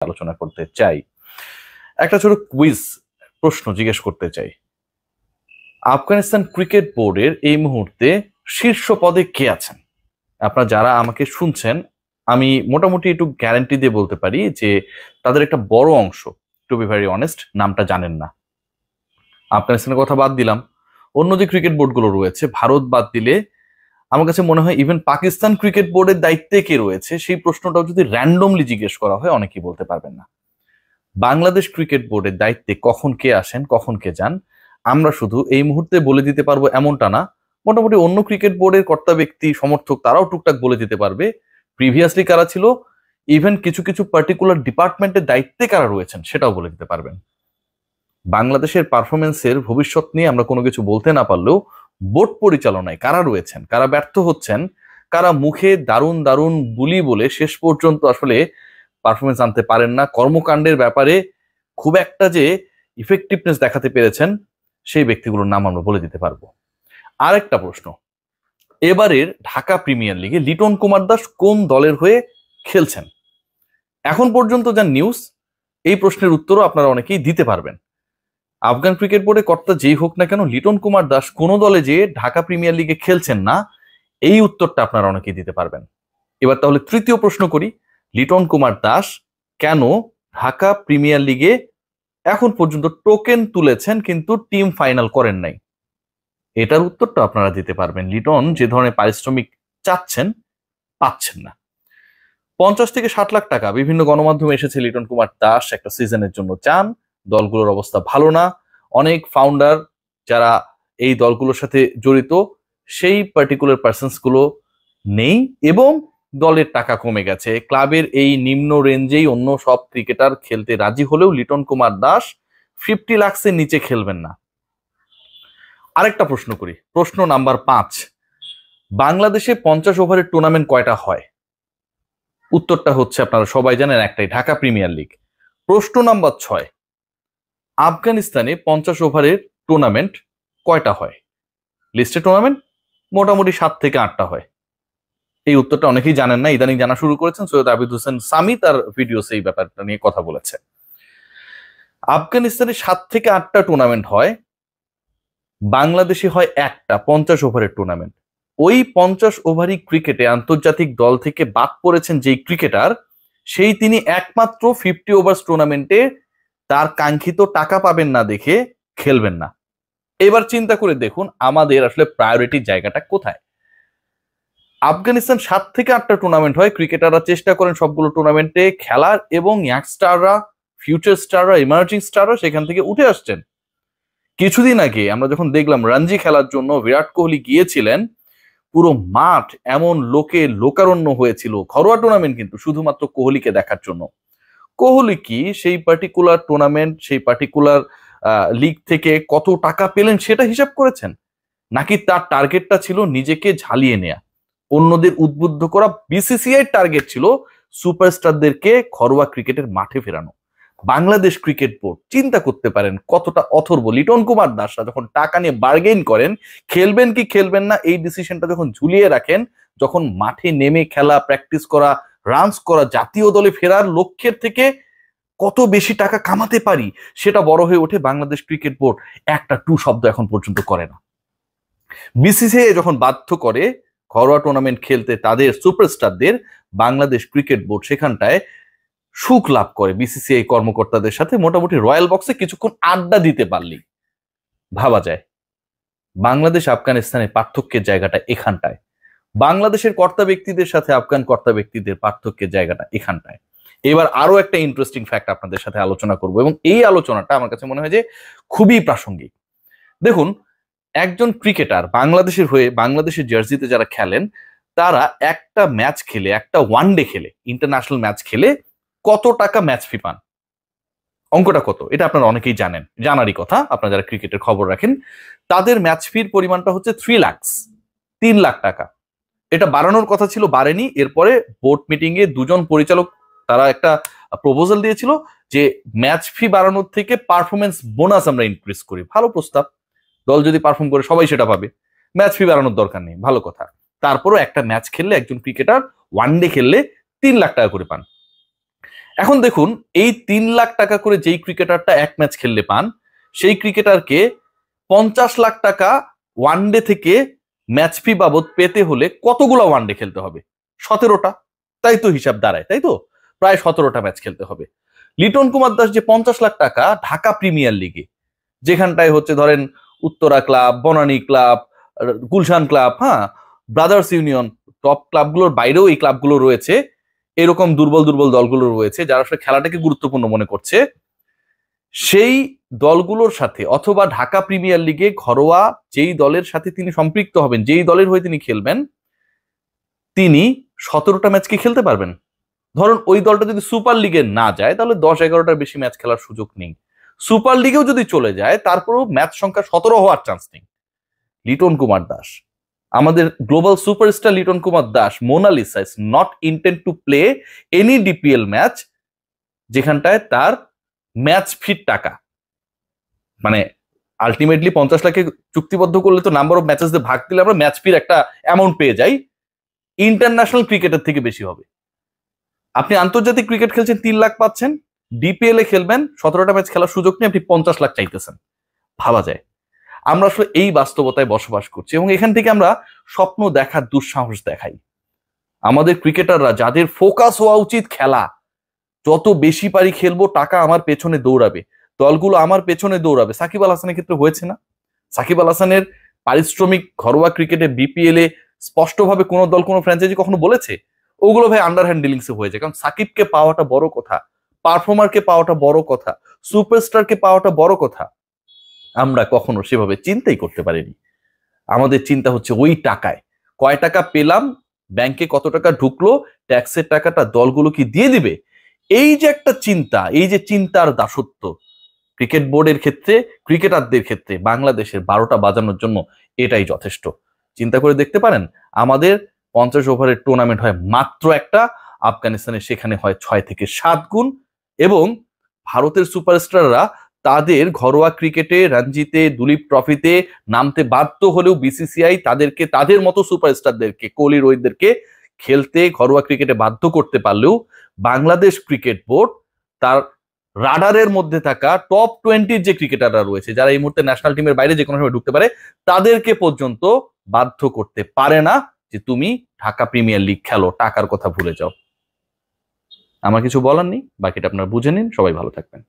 আলোচনা করতে চাই। একটা ছোট কুইজ প্রশ্ন জিজ্ঞেস করতে চাই। আফগানিস্তান ক্রিকেট বোর্ডের এই মুহূর্তে শীর্ষ পদে কে আছেন? আপনারা যারা আমাকে শুনছেন, আমি মোটামুটি একটু গ্যারান্টি দিয়ে বলতে পারি যে তাদের একটা বড় অংশ, টু বি ভেরি অনেস্ট, নামটা জানেন না। আফগানিস্তানের কথা বাদ দিলাম, অন্য যে ক্রিকেট বোর্ডগুলো রয়েছে, ভারত বাদ দিলে আমার কাছে মনে হয় ইভেন পাকিস্তান ক্রিকেট বোর্ডের দায়িত্বে কে রয়েছে সেই প্রশ্নটাও যদি র্যান্ডমলি জিজ্ঞেস করা হয় অনেকেই বলতে পারবেন না। বাংলাদেশ ক্রিকেট বোর্ডের দায়িত্বে কখন কে আসেন, কখন কে যান, আমরা শুধু এই মুহূর্তে বলে দিতে পারবো এমনটা না। মোটামুটি অন্য ক্রিকেট বোর্ডের কর্তা ব্যক্তি, সমর্থক, তারাও টুকটাক বলে দিতে পারবে প্রিভিয়াসলি কারা ছিল, ইভেন কিছু কিছু পার্টিকুলার ডিপার্টমেন্টের দায়িত্বে কারা রয়েছেন সেটাও বলে দিতে পারবেন। বাংলাদেশের পারফরমেন্সের ভবিষ্যৎ নিয়ে আমরা কোনো কিছু বলতে না পারলেও বোর্ড পরিচালনায় কারা রয়েছেন, কারা ব্যর্থ হচ্ছেন, কারা মুখে দারুণ দারুণ বুলি বলে শেষ পর্যন্ত আসলে পারফরমেন্স আনতে পারেন না, কর্মকাণ্ডের ব্যাপারে খুব একটা যে ইফেক্টিভনেস দেখাতে পেরেছেন, সেই ব্যক্তিগুলোর নাম আমরা বলে দিতে পারবো। আরেকটা প্রশ্ন, এবারের ঢাকা প্রিমিয়ার লিগে লিটন কুমার দাস কোন দলের হয়ে খেলছেন? এখন পর্যন্ত যা নিউজ, এই প্রশ্নের উত্তরও আপনারা অনেকেই দিতে পারবেন। আফগান ক্রিকেট বোর্ডে কর্তা যেই হোক না কেন, লিটন কুমার দাস কোন দলে যে ঢাকা প্রিমিয়ার লিগে খেলছেন না, এই উত্তরটা আপনারা অনেকেই দিতে পারবেন। এবার তাহলে তৃতীয় প্রশ্ন করি, লিটন কুমার দাস কেন ঢাকা প্রিমিয়ার লিগে এখন পর্যন্ত টোকেন তুলেছেন কিন্তু টিম ফাইনাল করেন নাই? এটার উত্তরটা আপনারা দিতে পারবেন। লিটন যে ধরনের পারিশ্রমিক চাচ্ছেন, পাচ্ছেন না। 50 থেকে 60 লাখ টাকা বিভিন্ন গণমাধ্যমে এসেছে লিটন কুমার দাস একটা সিজনের জন্য চান। দলগুলোর অবস্থা ভালো না, অনেক ফাউন্ডার যারা এই দলগুলোর সাথে জড়িত সেই পার্টিকুলার পার্সনস গুলো নেই এবং দলের টাকা কমে গেছে। ক্লাবের এই নিম্ন রেঞ্জেই অন্য সব ক্রিকেটার খেলতে রাজি হলেও লিটন কুমার দাস 50 লাখসের নিচে খেলবেন না। আরেকটা প্রশ্ন করি, প্রশ্ন নাম্বার 5, বাংলাদেশে 50 ওভারের টুর্নামেন্ট কয়টা হয়? উত্তরটা হচ্ছে আপনারা সবাই জানেন, একটাই, ঢাকা প্রিমিয়ার লিগ। প্রশ্ন নাম্বার 6, আফগানিস্তানে 50 ওভারের টুর্নামেন্ট কয়টা হয়? লিস্টেড টুর্নামেন্ট মোটামুটি 7 থেকে 8টা হয়। এই উত্তরটা অনেকেই জানেন না, ইদানিং জানা শুরু করেছেন। সৈয়দ আবিদ হোসেন সামি তার ভিডিও সেই ব্যাপারটা নিয়ে কথা বলেছে। আফগানিস্তানে 7 থেকে 8টা টুর্নামেন্ট হয়, বাংলাদেশে হয় একটা 50 ওভারের টুর্নামেন্ট। ওই 50 ওভারই ক্রিকেটে আন্তর্জাতিক দল থেকে বাদ পড়েছেন যেই ক্রিকেটার, সেই তিনি একমাত্র 50 ওভার্স টুর্নামেন্টে তার কাঙ্ক্ষিত টাকা পাবেন না দেখে খেলবেন না। এবার চিন্তা করে দেখুন আমাদের আসলে প্রায়োরিটির জায়গাটা কোথায়। আফগানিস্তান 7 থেকে 8টা টুর্নামেন্ট হয়, ক্রিকেটাররা চেষ্টা করেন সবগুলো টুর্নামেন্টে খেলার এবং ইয়াংস্টাররা, ফিউচার স্টাররা, ইমার্জিং স্টাররা সেখান থেকে উঠে আসছেন। কিছুদিন আগে আমরা যখন দেখলাম রঞ্জি খেলার জন্য বিরাট কোহলি গিয়েছিলেন, পুরো মাঠ এমন লোকে লোকারণ্য হয়েছিল, ঘরোয়া টুর্নামেন্ট কিন্তু, শুধুমাত্র কোহলিকে দেখার জন্য। কোহলি কি সেই পার্টিকুলার টুর্নামেন্ট, সেই পার্টিকুলার লিগ থেকে কত টাকা পেলেন সেটা হিসাব করেছেন? নাকি তার টার্গেটটা ছিল নিজেকে ঝালিয়ে নেয়া, অন্যদের উদ্বুদ্ধ করা? বিসিসিআই টার্গেট ছিল সুপারস্টারদেরকে ঘরোয়া ক্রিকেটের মাঠে ফেরানো। বাংলাদেশ ক্রিকেট বোর্ড চিন্তা করতে পারেন কতটা অথর্ব। লিটন কুমার দাসরা যখন টাকা নিয়ে বার্গেইন করেন, খেলবেন কি খেলবেন না এই ডিসিশনটা যখন ঝুলিয়ে রাখেন, যখন মাঠে নেমে খেলা, প্র্যাকটিস করা, রানস করা, জাতীয় দলে ফেরার লক্ষ্যের থেকে কত বেশি টাকা কামাতে পারি সেটা বড় হয়ে ওঠে। বাংলাদেশ ক্রিকেট বোর্ড একটা টু শব্দ এখন পর্যন্ত করে না। বিসিসিআই যখন বাধ্য করে ঘরোয়া টুর্নামেন্ট খেলতে তাদের সুপারস্টারদের, বাংলাদেশ ক্রিকেট বোর্ড সেখানটায় সুখ লাভ করে বিসিসিআই কর্মকর্তাদের সাথে। মোটামুটি রয়্যাল বক্সে কিছুক্ষণ আড্ডা দিতে পারলেই ভাবা যায় বাংলাদেশ আফগানিস্তানের পার্থক্যের জায়গাটা এখানটায়। বাংলাদেশের কর্তা ব্যক্তিদের সাথে আফগান কর্তা ব্যক্তিদের পার্থক্যের জায়গাটা এখানটায়। এবার আরো একটা ইন্টারেস্টিং ফ্যাক্ট আপনাদের সাথে আলোচনা করব এবং এই আলোচনাটা আমার কাছে মনে হয় যে খুবই প্রাসঙ্গিক। দেখুন, একজন ক্রিকেটার বাংলাদেশের হয়ে বাংলাদেশের জার্সিতে যারা খেলেন, তারা একটা ম্যাচ খেলে, একটা ওয়ানডে খেলে, ইন্টারন্যাশনাল ম্যাচ খেলে কত টাকা ম্যাচ ফি পান? অঙ্কটা কত এটা আপনারা অনেকেই জানেন, জানারই কথা। আপনারা যারা ক্রিকেটের খবর রাখেন, তাদের ম্যাচ ফির পরিমাণটা হচ্ছে 3 লাখ, 3 লাখ টাকা। এটা বাড়ানোর কথা ছিল, বাড়েনি। এরপরে বোর্ড মিটিং এ দুজন পরিচালক তারা একটা প্রপোজাল দিয়েছিল যে ম্যাচ ফি বাড়ানোর থেকে পারফরমেন্স বোনাস আমরা ইনক্রিজ করি। ভালো প্রস্তাব, দল যদি পারফর্ম করে সবাই সেটা পাবে, ম্যাচ ফি বাড়ানোর দরকার নেই, ভালো কথা। তারপরও একটা ম্যাচ খেললে একজন ক্রিকেটার ওয়ানডে খেললে 3 লাখ টাকা করে পান। এখন দেখুন, এই 3 লাখ টাকা করে যেই ক্রিকেটারটা এক ম্যাচ খেললে পান, সেই ক্রিকেটারকে 50 লাখ টাকা ওয়ানডে থেকে ম্যাচ ফি বাবদ পেতে হলে কতগুলো ওয়ানডে খেলতে হবে? 17টা। তাই তো হিসাব দাঁড়ায়, তাই তো? প্রায় 17টা ম্যাচ খেলতে হবে। লিটন কুমার দাস যে 50 লাখ টাকা ঢাকা প্রিমিয়ার লিগে, যেখানটায় হচ্ছে ধরেন Uttara club, Banani club, Gulshan club, হ্যাঁ, ব্রাদার্স ইউনিয়ন, টপ ক্লাবগুলোর বাইরেও এই ক্লাবগুলো রয়েছে, এরকম দুর্বল দুর্বল দলগুলো রয়েছে যারা আসলে খেলাটাকে গুরুত্বপূর্ণ মনে করছে, সেই দলগুলোর সাথে অথবা ঢাকা প্রিমিয়ার লিগে ঘরোয়া যেই দলের সাথে তিনি সম্পৃক্ত হবেন, যেই দলের হয়ে তিনি খেলবেন, তিনি 17টা ম্যাচ কি খেলতে পারবেন? ধরুন ওই দলটা যদি সুপার লিগে না যায় তাহলে 10-11টার বেশি ম্যাচ খেলার সুযোগ নেই। সুপার লিগেও যদি চলে যায় তারপরেও ম্যাচ সংখ্যা 17 হওয়ার চান্স নেই। লিটন কুমার দাস, আমাদের গ্লোবাল সুপারস্টার লিটন কুমার দাস, মোনালিসা, is not intend to play any DPL match যেখানটায় তার ম্যাচ ফিট টাকা, মানে আলটিমেটলি 50 লাখে চুক্তিবদ্ধ করলে তো নাম্বার অফ ম্যাচেস দিয়ে ভাগ দিলে আমরা ম্যাচ ফির একটা অ্যামাউন্ট পেয়ে যাই, ইন্টারন্যাশনাল ক্রিকেটের থেকে বেশি হবে। আপনি আন্তর্জাতিক ক্রিকেট খেলছেন, 3 লাখ পাচ্ছেন, ডিপিএল এ খেলবেন, 17টা ম্যাচ খেলার সুযোগ নিয়ে আপনি 50 লাখ চাইতেছেন। ভাবা যায়? আমরা আসলে এই বাস্তবতায় বসবাস করছি এবং এখান থেকে আমরা স্বপ্ন দেখার দুঃসাহস দেখাই। আমাদের ক্রিকেটাররা যাদের ফোকাস হওয়া উচিত খেলা, যত বেশি পারি খেলবো, টাকা আমার পেছনে দৌড়াবে, দলগুলো আমার পেছনে দৌড়াবে। সাকিব আল হাসানের ক্ষেত্রে হয়েছে না? সাকিব আল হাসানের পারিশ্রমিক ঘরোয়া ক্রিকেটে বিপিএল এ স্পষ্টভাবে কোনো দল কোনো ফ্র্যাঞ্চাইজি কখনো বলেছে? ওগুলো ভাই আন্ডার হ্যান্ড ডিলিংস এ হয়ে যায়, কারণ সাকিবকে পাওয়াটা বড় কথা, পারফর্মারকে পাওয়াটা বড় কথা, সুপারস্টারকে পাওয়াটা বড় কথা। আমরা কখনো সেভাবে চিন্তাই করতে পারিনি। আমাদের চিন্তা হচ্ছে ওই টাকায় কয় টাকা পেলাম, ব্যাংকে কত টাকা ঢুকলো, ট্যাক্সের টাকাটা দলগুলো কি দিয়ে দিবে, এই যে একটা চিন্তা, এই যে চিন্তার দাসত্ব ক্রিকেট বোর্ডের ক্ষেত্রে, ক্রিকেটারদের ক্ষেত্রে বাংলাদেশের 12টা বাজানোর জন্য এটাই যথেষ্ট। চিন্তা করে দেখতে পারেন, আমাদের 50 ওভারের টুর্নামেন্ট হয় মাত্র একটা, আফগানিস্তানে সেখানে হয় 6 থেকে 7 গুণ, এবং ভারতের সুপারস্টাররা তাদের ঘরোয়া ক্রিকেটে, রঞ্জিতে, দুলীপ ট্রফিতে নামতে বাধ্য হলেও বিসিসিআই তাদেরকে, তাদের মতো সুপারস্টারদেরকে, কোহলি রোহিতদেরকে খেলতে ঘরোয়া ক্রিকেটে বাধ্য করতে পারলেও বাংলাদেশ ক্রিকেট বোর্ড তার রাডারের মধ্যে থাকা টপ 20 যে ক্রিকেটাররা রয়েছে, যারা এই মুহূর্তে ন্যাশনাল টিমের বাইরে যে কোনো সময় ঢুকতে পারে, তাদেরকে পর্যন্ত বাধ্য করতে পারে না যে তুমি ঢাকা প্রিমিয়ার লিগ খেলো, টাকার কথা ভুলে যাও। আমার কিছু বলার নেই, বাকিটা আপনারা বুঝে নিন। সবাই ভালো থাকবেন।